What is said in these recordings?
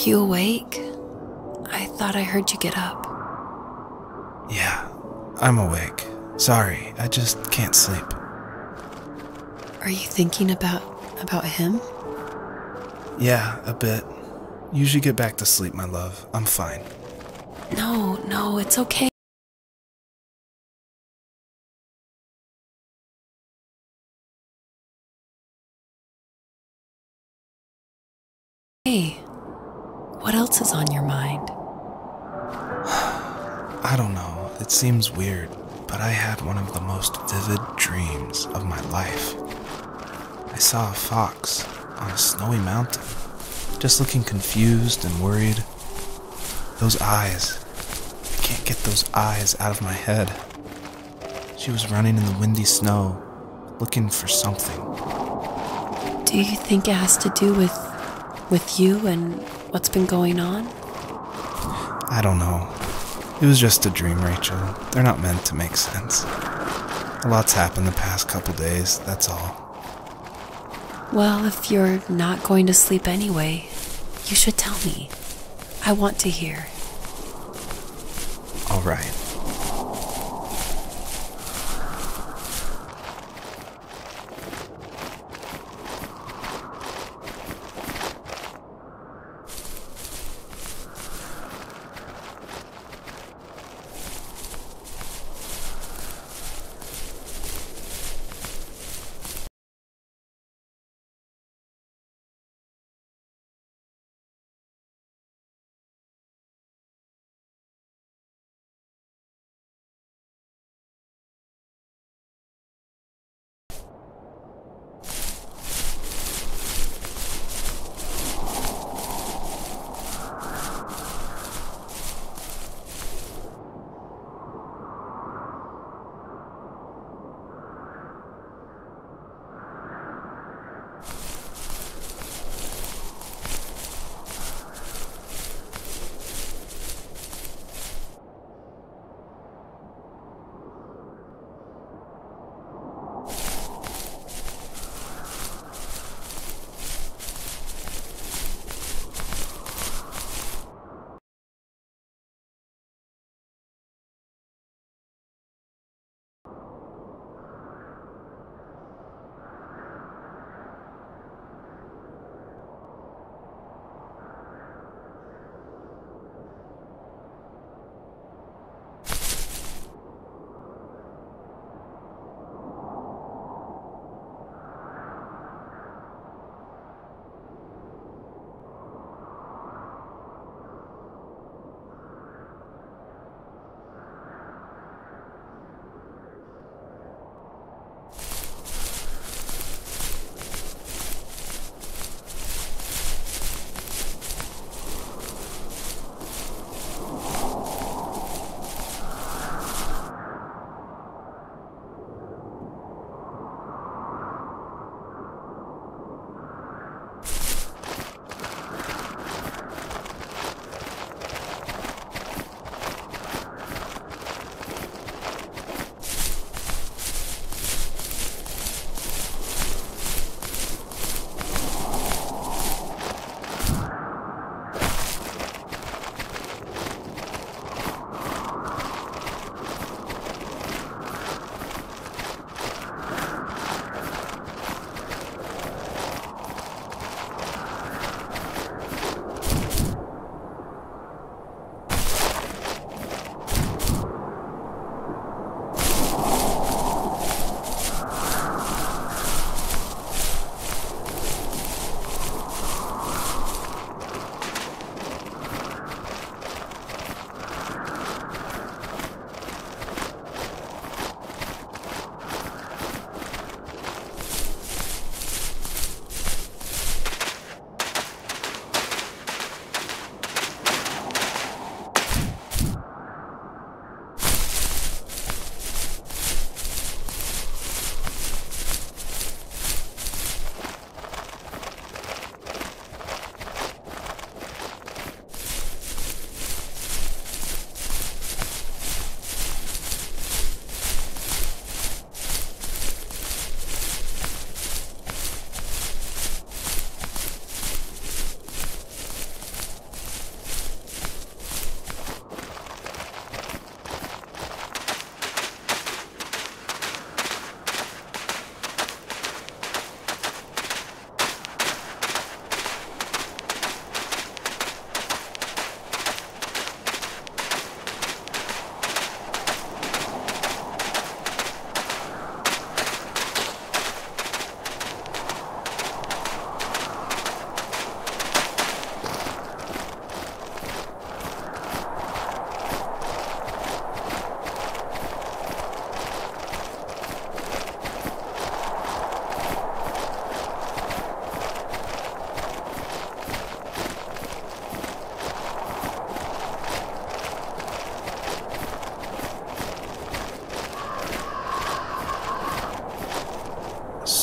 you awake? I thought I heard you get up. Yeah, I'm awake. Sorry, I just can't sleep. Are you thinking about him? Yeah, a bit. You should get back to sleep, my love. I'm fine. No, it's okay. Hey, what else is on your mind? I don't know, it seems weird, but I had one of the most vivid dreams of my life. I saw a fox on a snowy mountain, just looking confused and worried. Those eyes. I can't get those eyes out of my head. She was running in the windy snow, looking for something. Do you think it has to do with you and what's been going on? I don't know. It was just a dream, Rachel. They're not meant to make sense. A lot's happened the past couple days, that's all. Well, if you're not going to sleep anyway, you should tell me. I want to hear. All right.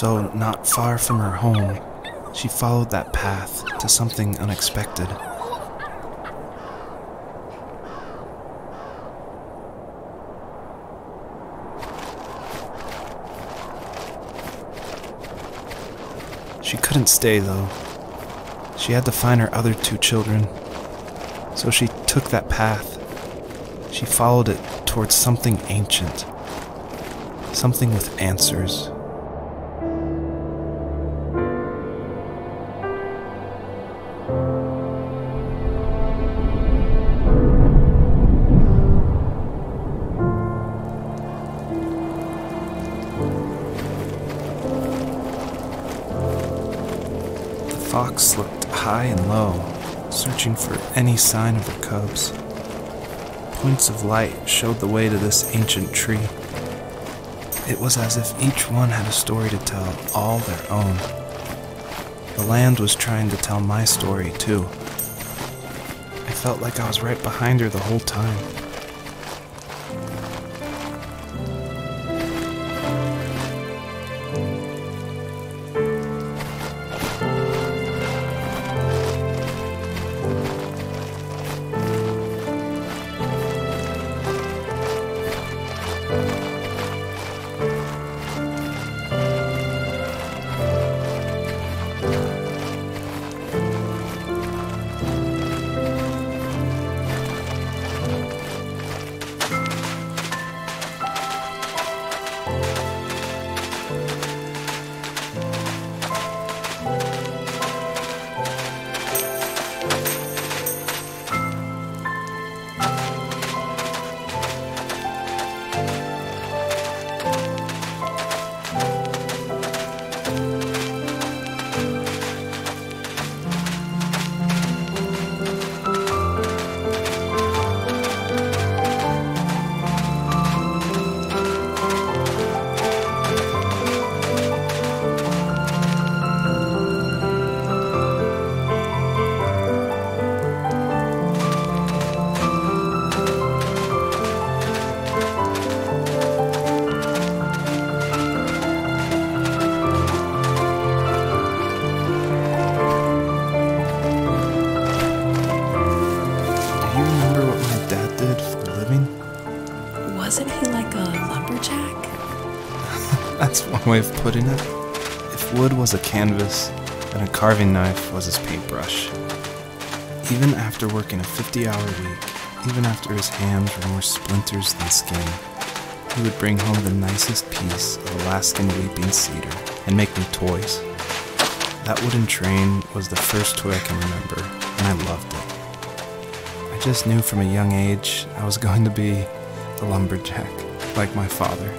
So, not far from her home, she followed that path to something unexpected. She couldn't stay, though. She had to find her other 2 children. So she took that path. She followed it towards something ancient. Something with answers. The fox looked high and low, searching for any sign of her cubs. Points of light showed the way to this ancient tree. It was as if each one had a story to tell, all their own. The land was trying to tell my story, too. I felt like I was right behind her the whole time. Wasn't he like a lumberjack? That's one way of putting it. If wood was a canvas, then a carving knife was his paintbrush. Even after working a 50-hour week, even after his hands were more splinters than skin, he would bring home the nicest piece of Alaskan weeping cedar and make me toys. That wooden train was the first toy I can remember, and I loved it. I just knew from a young age I was going to be a lumberjack, like my father.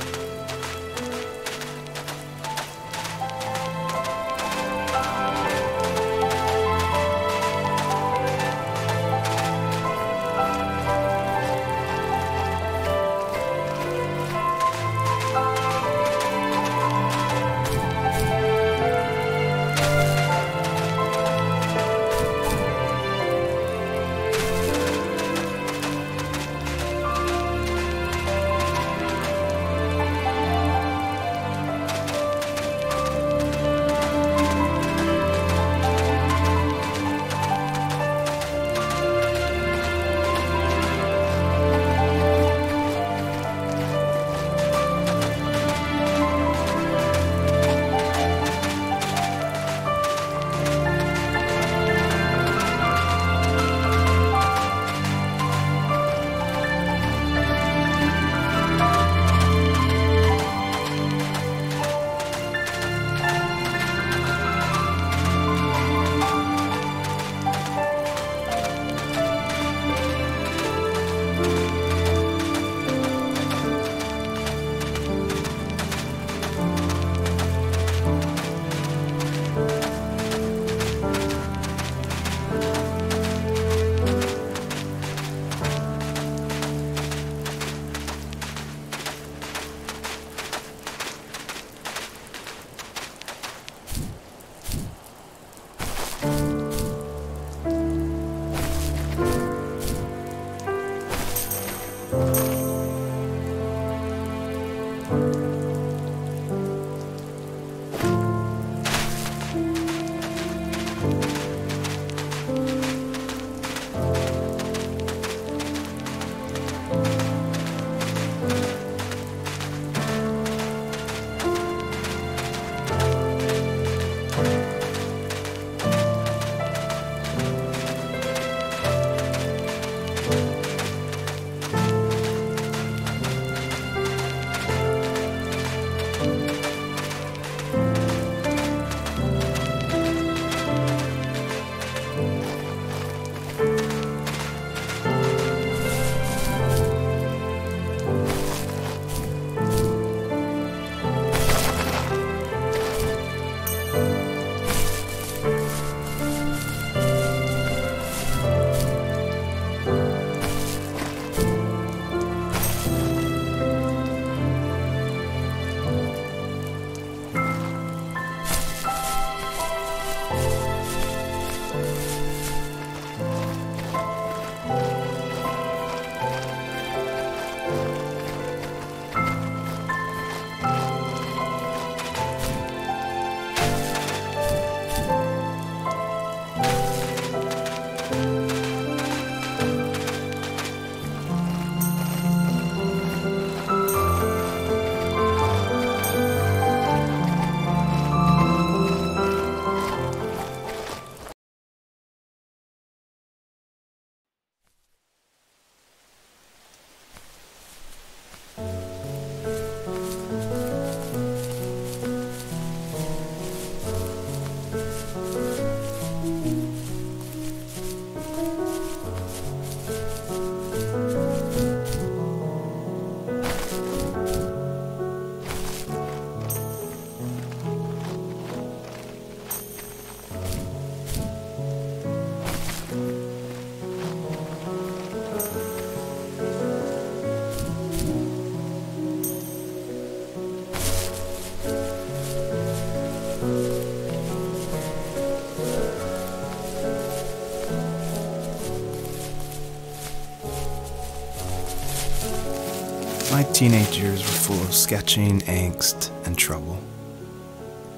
teenage years were full of sketching, angst, and trouble.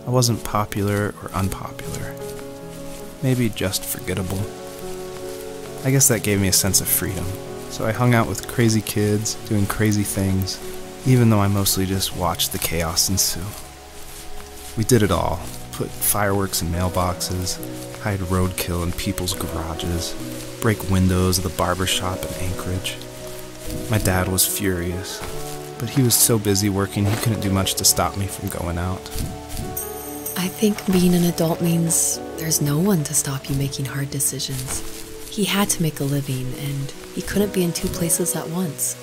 I wasn't popular or unpopular. Maybe just forgettable. I guess that gave me a sense of freedom, so I hung out with crazy kids, doing crazy things, even though I mostly just watched the chaos ensue. We did it all. Put fireworks in mailboxes, hide roadkill in people's garages, break windows of the barber shop in Anchorage. My dad was furious, but he was so busy working he couldn't do much to stop me from going out. I think being an adult means there's no one to stop you making hard decisions. He had to make a living, and he couldn't be in two places at once.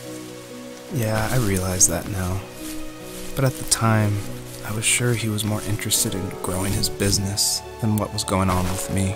Yeah, I realize that now. But at the time, I was sure he was more interested in growing his business than what was going on with me.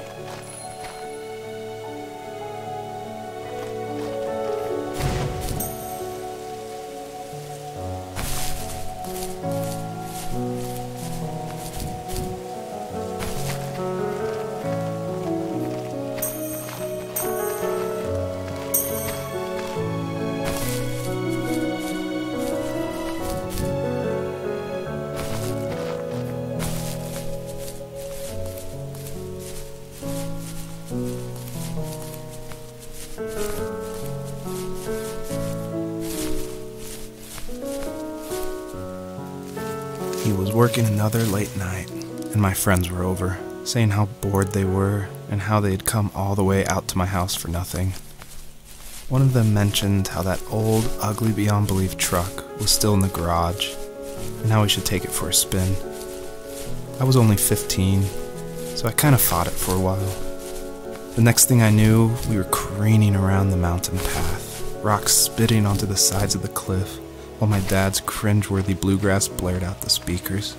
He was working another late night, and my friends were over, saying how bored they were and how they had come all the way out to my house for nothing. One of them mentioned how that old, ugly beyond belief truck was still in the garage, and how we should take it for a spin. I was only 15, so I kind of fought it for a while. The next thing I knew, we were careening around the mountain path, rocks spitting onto the sides of the cliff, while my dad's cringeworthy bluegrass blared out the speakers.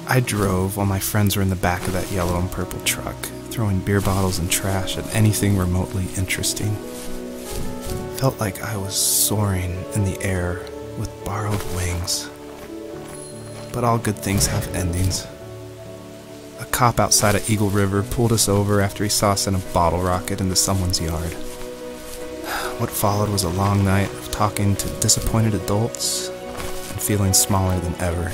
I drove while my friends were in the back of that yellow and purple truck, throwing beer bottles and trash at anything remotely interesting. Felt like I was soaring in the air with borrowed wings. But all good things have endings. A cop outside of Eagle River pulled us over after he saw us in a bottle rocket into someone's yard. What followed was a long night of talking to disappointed adults and feeling smaller than ever.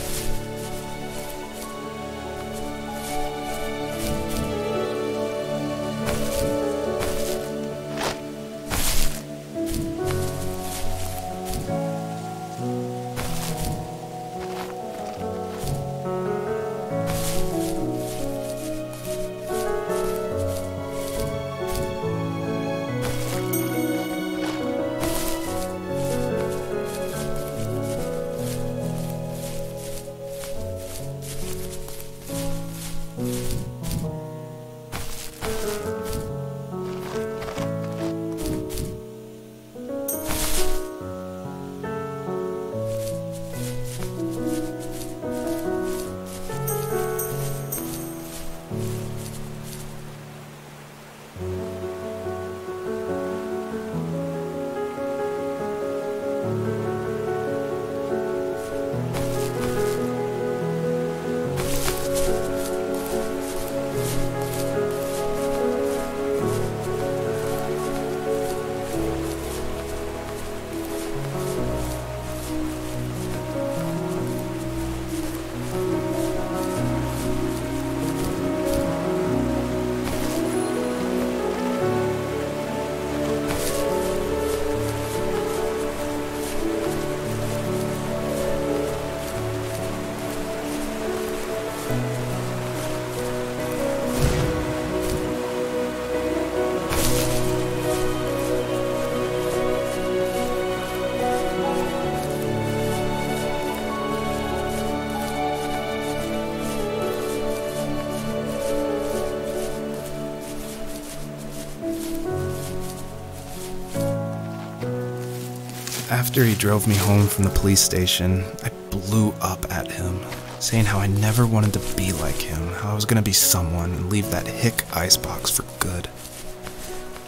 After he drove me home from the police station, I blew up at him, saying how I never wanted to be like him, how I was going to be someone and leave that hick icebox for good.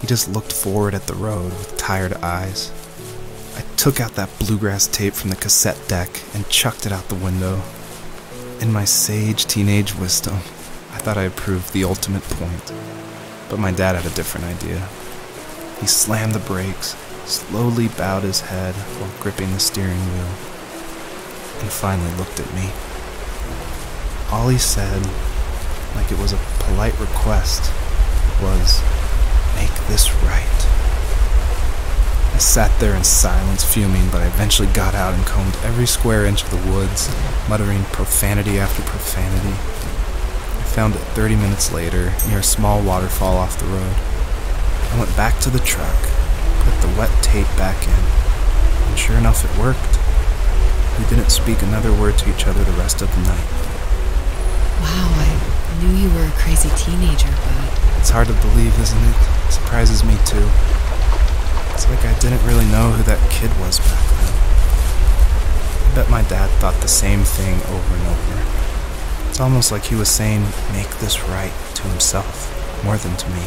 He just looked forward at the road with tired eyes. I took out that bluegrass tape from the cassette deck and chucked it out the window. In my sage teenage wisdom, I thought I had proved the ultimate point, but my dad had a different idea. He slammed the brakes, slowly bowed his head while gripping the steering wheel, and finally looked at me. All he said, like it was a polite request, was, "Make this right." I sat there in silence, fuming, but I eventually got out and combed every square inch of the woods, muttering profanity after profanity. I found it 30 minutes later, near a small waterfall off the road. I went back to the truck, put the wet tape back in, and sure enough it worked. We didn't speak another word to each other the rest of the night. Wow, I knew you were a crazy teenager, but It's hard to believe, isn't it? It surprises me too. It's like I didn't really know who that kid was back then. I bet my dad thought the same thing over and over. It's almost like he was saying, "Make this right," to himself, more than to me.